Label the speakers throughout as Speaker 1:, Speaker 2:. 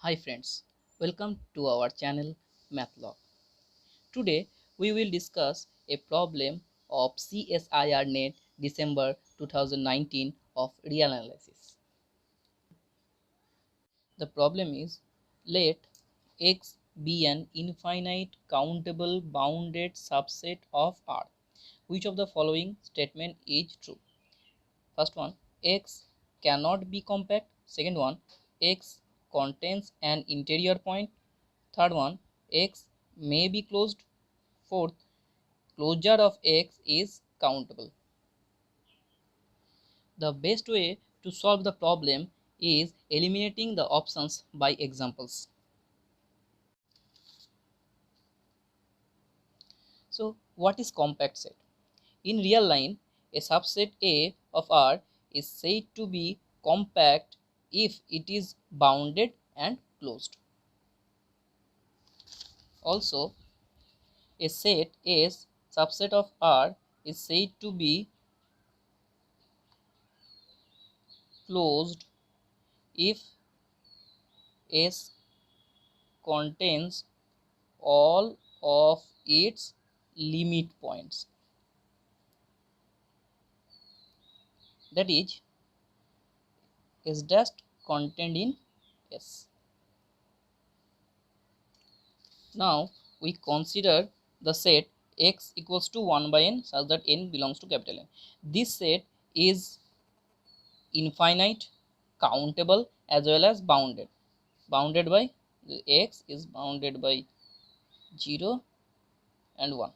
Speaker 1: Hi friends, welcome to our channel Mathlog. Today we will discuss a problem of CSIR NET December 2019 of real analysis. The problem is, let X be an infinite countable bounded subset of R. Which of the following statement is true? First one, X cannot be compact. Second one, X contains an interior point. Third one, X may be closed. Fourth, closure of X is countable. The best way to solve the problem is eliminating the options by examples. So, what is compact set? In real line, a subset A of R is said to be compact if it is bounded and closed. Also, a set S subset of R is said to be closed if S contains all of its limit points. That is, S dash contained in S. Now we consider the set X equals to 1 by n such that n belongs to capital N. This set is infinite, countable as well as bounded. Bounded by X is bounded by 0 and 1.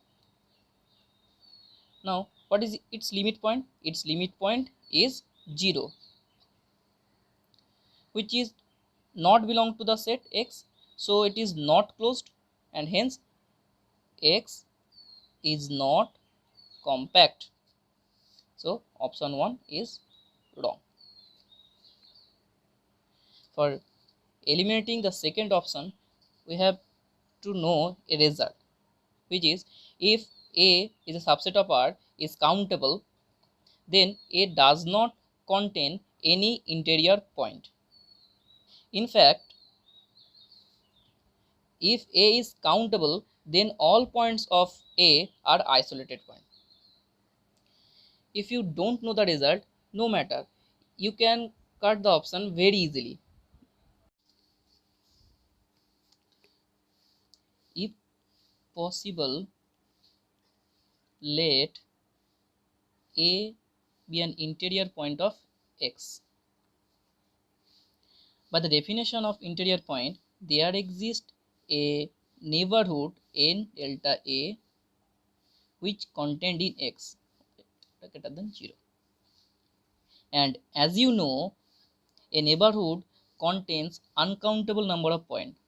Speaker 1: Now what is its limit point? Its limit point is 0, which is not belong to the set X, so it is not closed and hence X is not compact. So option 1 is wrong. For eliminating the second option, we have to know a result, which is if A is a subset of R is countable, then A does not contain any interior point. In fact, if A is countable, then all points of A are isolated points. If you don't know the result, no matter, you can cut the option very easily. If possible, let A be an interior point of X. By the definition of interior point, there exists a neighborhood n delta A which contained in X greater than 0. And as you know, a neighborhood contains uncountable number of points.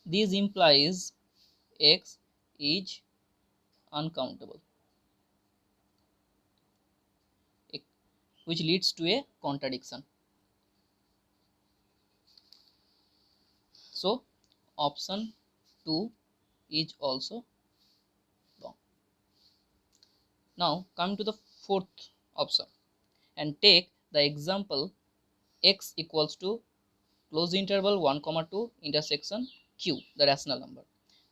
Speaker 1: This implies X is uncountable, which leads to a contradiction. So option 2 is also wrong. Now come to the fourth option and take the example X equals to closed interval 1 comma 2 intersection Q, the rational number.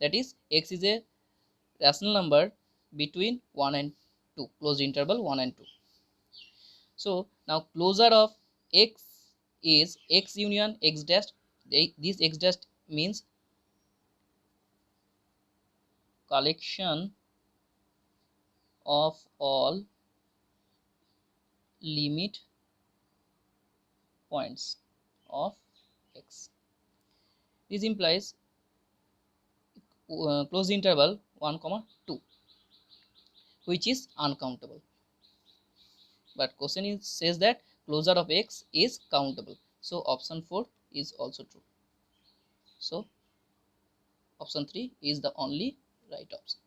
Speaker 1: That is, X is a rational number between 1 and 2, closed interval 1 and 2. So now closure of X is X union X dash. This X dash means collection of all limit points of X. This implies closed interval 1 comma 2, which is uncountable. But question is, says that closure of X is countable. So option 4 is also true. So option 3 is the only right option.